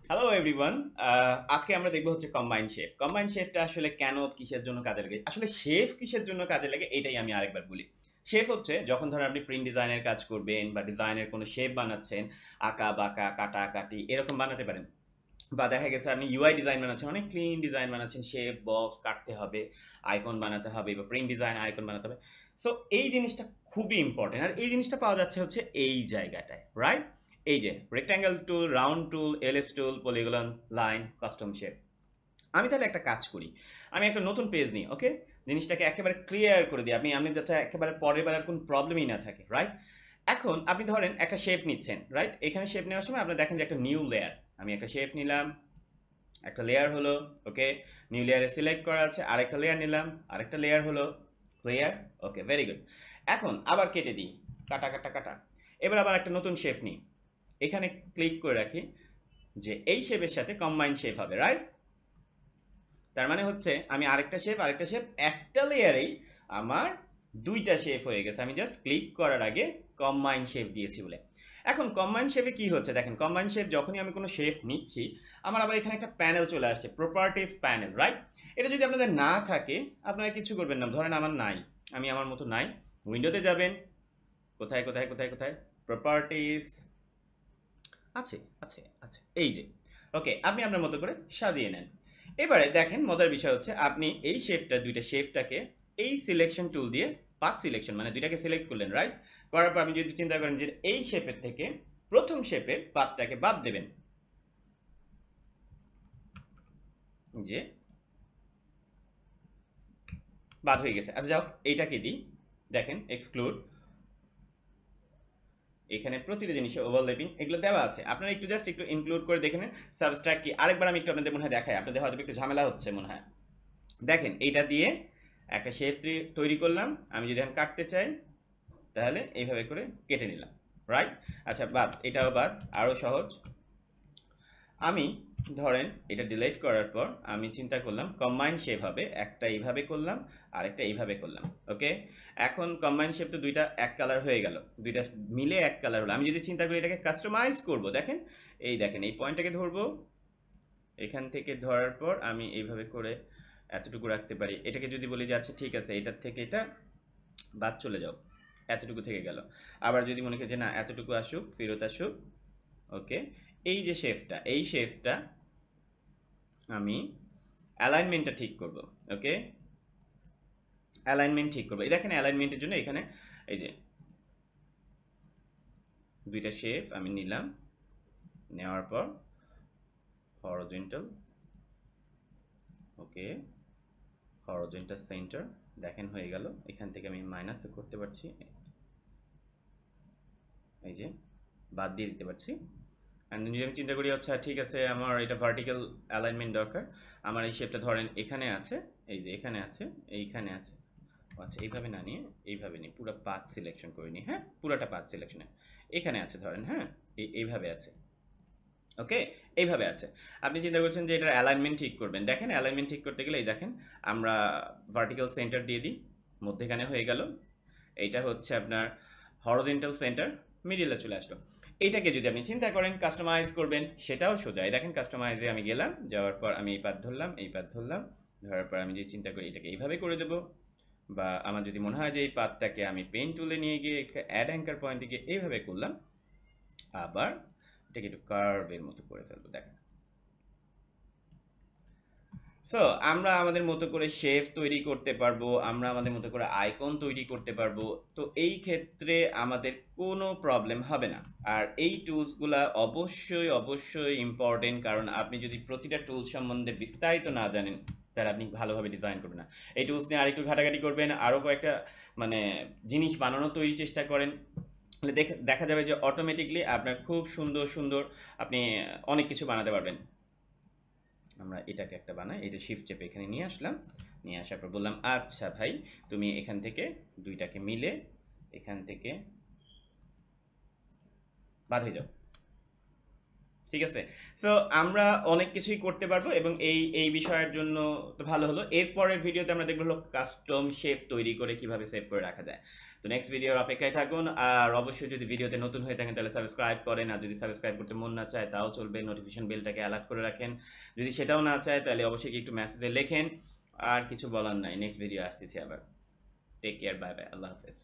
Hello everyone. আজকে আমরা দেখব হচ্ছে কম্বাইন্ড শেফ। কম্বাইন্ড শেফটা আসলে কেন কিসের জন্য কাজে লাগে? আসলে শেফ কিসের জন্য কাজে লাগে এটাই আমি আরেকবার বলি। শেফ হচ্ছে যখন ধরেন আপনি প্রিন্ট ডিজাইনের কাজ করবেন বা ডিজাইনের কোনো শেপ বানাচ্ছেন, আঁকা-বাঁকা, কাটাকাটি এরকম বানাতে পারেন। বা দেখা গেছে আপনি ইউআই ডিজাইন বানাচ্ছেন, অনেক ক্লিন ডিজাইন বানাচ্ছেন, শেপ, বক্স কাটতে হবে, আইকন বানাতে হবে বা প্রিন্ট ডিজাইন আইকন বানাতে হবে। সো এই জিনিসটা খুবই ইম্পর্টেন্ট। আর এই জিনিসটা পাওয়া যাচ্ছে হচ্ছে এই জায়গাটায়, রাইট? এই যে রেক্ট্যাঙ্গেল টুল, রাউন্ড টুল, এলিপস টুল, পলিগন, লাইন, কাস্টম শেপ। আমি তাহলে একটা কাজ করি, আমি একটা নতুন পেজ নিই, ওকে? জিনিসটাকে একেবারে ক্লিয়ার করে দিই, আপনি যাতে একেবারে পরের বার আর কোনো প্রবলেমই না থাকে, রাইট? এখন আপনি ধরেন একটা শেপ নিচ্ছেন, রাইট? এখানে শেপ নেওয়ার সময় আপনি দেখেন যে একটা নিউ লেয়ার, আমি একটা শেপ নিলাম, একটা লেয়ার হলো, ওকে? নিউ লেয়ারে সিলেক্ট করা আছে, আরেকটা লেয়ার নিলাম, আরেকটা লেয়ার হলো, ক্লিয়ার? ওকে, ভেরি গুড। এখন আবার কেটে দিই, কাটা কাটা কাটা। এবার আবার একটা নতুন শেপ নিই, এখানে ক্লিক করে রাখি যে এই শেপের সাথে কম্বাইন শেপ হবে, রাইট? তার মানে হচ্ছে আমি আরেকটা শেপ একটা লেয়ারেই আমার দুইটা শেপ হয়ে গেছে, আমি জাস্ট ক্লিক করার আগে কম্বাইন শেপ দিয়েছি বলে। এখন কম্বাইন শেপে কি হচ্ছে দেখেন, কম্বাইন শেপ যখনই আমি কোনো শেপ নিচ্ছি, আমার আবার এখানে একটা প্যানেল চলে আসছে, প্রপার্টিজ প্যানেল, রাইট? এটা যদি আপনাদের না থাকে আপনারা কিছু করবেন না, ধরেন আমার নাই, আমি আমার মতো নাই, উইন্ডোতে যাবেন, কোথায় কোথায় কোথায় কোথায়, প্রপার্টিজ, আছে আছে আছে, এই যে, ওকে, আপনি আপনার মতো করে সাজিয়ে নেন। এবারে দেখেন মজার বিষয় হচ্ছে আপনি এই শেপটা, দুইটা শেপটাকে এই সিলেকশন টুল দিয়ে পাঁচ সিলেকশন মানে দুইটাকে সিলেক্ট করলেন, রাইট? করার পর আপনি যদি চিন্তা করেন যে এই শেপের থেকে প্রথম শেপের পাতটাকে বাদ দেবেন, যে বাদ হয়ে গেছে, আচ্ছা যাও এইটাকে দিই, দেখেন এক্সক্লুড, এখানে প্রতিটা জিনিসে ওভারল্যাপিং এগুলো দেওয়া আছে, আপনারা একটু জাস্ট একটু ইনক্লুড করে দেখে নেন। সাবস্ট্রাক্ট কি আরেকবার আমি একটু আপনাদের মনে হয় দেখাই, আপনাদের হয়তো একটু ঝামেলা হচ্ছে মনে হয়। দেখেন এইটা দিয়ে একটা শেপ তৈরি করলাম, আমি যদি এখন কাটতে চাই তাহলে এইভাবে করে কেটে নিলাম, রাইট? আচ্ছা বাদ, এটাও বাদ, আরও সহজ। আমি ধরেন এটা ডিলিট করার পর আমি চিন্তা করলাম কম্বাইন শেপ হবে, একটা এইভাবে করলাম, আরেকটা এইভাবে করলাম, ওকে? এখন কম্বাইন শেপ তো দুইটা এক কালার হয়ে গেল, দুইটা মিলে এক কালার হলো। আমি যদি চিন্তা করি এটাকে কাস্টমাইজ করব, দেখেন এই পয়েন্টটাকে ধরবো, এখান থেকে ধরার পর আমি এইভাবে করে এতটুকু রাখতে পারি। এটাকে যদি বলি যে আচ্ছা ঠিক আছে এটার থেকে এটা বাদ চলে যাও, এতটুকু থেকে গেল। আবার যদি মনে করি যে না এতটুকু আসুক, ফেরত আসুক, ওকে? এই যে শেফটা, এই শেফটা আমি অ্যালাইনমেন্টটা ঠিক করব, ওকে? অ্যালাইনমেন্ট ঠিক করবো, এই দেখেন অ্যালাইনমেন্টের জন্য এখানে এই যে দুইটা শেপ আমি নিলাম, নেওয়ার পর হরিজন্টাল, ওকে, হরিজন্টাল সেন্টার, দেখেন হয়ে গেল। এখান থেকে আমি মাইনাসও করতে পারছি, এই যে বাদ দিয়ে দিতে পারছি। অ্যান্ড যদি আমি চিন্তা করি আচ্ছা ঠিক আছে আমার এটা ভার্টিক্যাল অ্যালাইনমেন্ট দরকার, আমার এই শেপটা ধরেন এখানে আছে, এই যে এখানে আছে, এইখানে আছে, আচ্ছা এইভাবে না নিয়ে এইভাবে নিই, পুরো পাথ সিলেকশন করে নিই, হ্যাঁ পুরোটা পাথ সিলেকশনে এখানে আছে ধরেন, হ্যাঁ এইভাবে আছে, ওকে? এইভাবে আছে। আপনি চিন্তা করছেন যে এটার অ্যালাইনমেন্ট ঠিক করবেন, দেখেন অ্যালাইনমেন্ট ঠিক করতে গেলে এই দেখেন আমরা ভার্টিক্যাল সেন্টার দিয়ে দিই, মধ্যেখানে হয়ে গেল, এইটা হচ্ছে আপনার হরিজন্টাল সেন্টার, মিডিলে চলে আসলো। এইটাকে যদি আপনি চিন্তা করেন কাস্টমাইজ করবেন সেটাও সোজা, এই দেখেন কাস্টমাইজে আমি গেলাম, যাওয়ার পর আমি এই পাথ ধরলাম, এই পাথ ধরলাম, ধরার পর আমি যদি চিন্তা করি এটাকে এইভাবে করে দেবো, বা আমার যদি মনে হয় যে এই পাথটাকে আমি পেন টুলে নিয়ে গিয়ে একটা অ্যাড অ্যাঙ্কার পয়েন্টে গিয়ে এইভাবে করলাম, আবার এটাকে একটু কার্ভের মতো করে ফেলবো, দেখেন। সো আমরা আমাদের মতো করে শেফ তৈরি করতে পারবো, আমরা আমাদের মতো করে আইকন তৈরি করতে পারবো। তো এই ক্ষেত্রে আমাদের কোনো প্রবলেম হবে না। আর এই টুলসগুলা অবশ্যই অবশ্যই ইম্পর্টেন্ট, কারণ আপনি যদি প্রতিটা টুলস সম্বন্ধে বিস্তারিত না জানেন তাহলে আপনি ভালোভাবে ডিজাইন করবেন না। এই টুলস নিয়ে আরেকটু ঘাটাঘাটি করবেন, আরও কয়েকটা মানে জিনিস বানানো তৈরি চেষ্টা করেন, তাহলে দেখা যাবে যে অটোমেটিকলি আপনার খুব সুন্দর সুন্দর আপনি অনেক কিছু বানাতে পারবেন। আমরা এটাকে একটা বানাই, এটা শিফট চেপে এখানে নিয়ে আসলাম, নিয়ে আসার পর বললাম আচ্ছা ভাই তুমি এখান থেকে দুইটাকে মিলে এখান থেকে বাদ হয়ে যাও, ঠিক আছে? সো আমরা অনেক কিছুই করতে পারবো এবং এই বিষয়ের জন্য তো ভালো হলো। এরপরের ভিডিওতে আমরা দেখব হলো কাস্টম শেপ তৈরি করে কিভাবে সেভ করে রাখা যায়। তো নেক্সট ভিডিওর অপেক্ষায় থাকুন। আর অবশ্যই যদি ভিডিওতে নতুন হয়ে থাকেন তাহলে সাবস্ক্রাইব করেন। আর যদি সাবস্ক্রাইব করতে মন না চায় তাও চলবে। নোটিফিকেশন বেলটাকে অ্যালার্ট করে রাখেন। যদি সেটাও না চায় তাহলে অবশ্যই একটু মেসেজে লেখেন। আর কিছু বলার নাই। নেক্সট ভিডিও আসতেছি আবার। টেক কেয়ার, বাই বাই, আল্লাহ হাফেজ।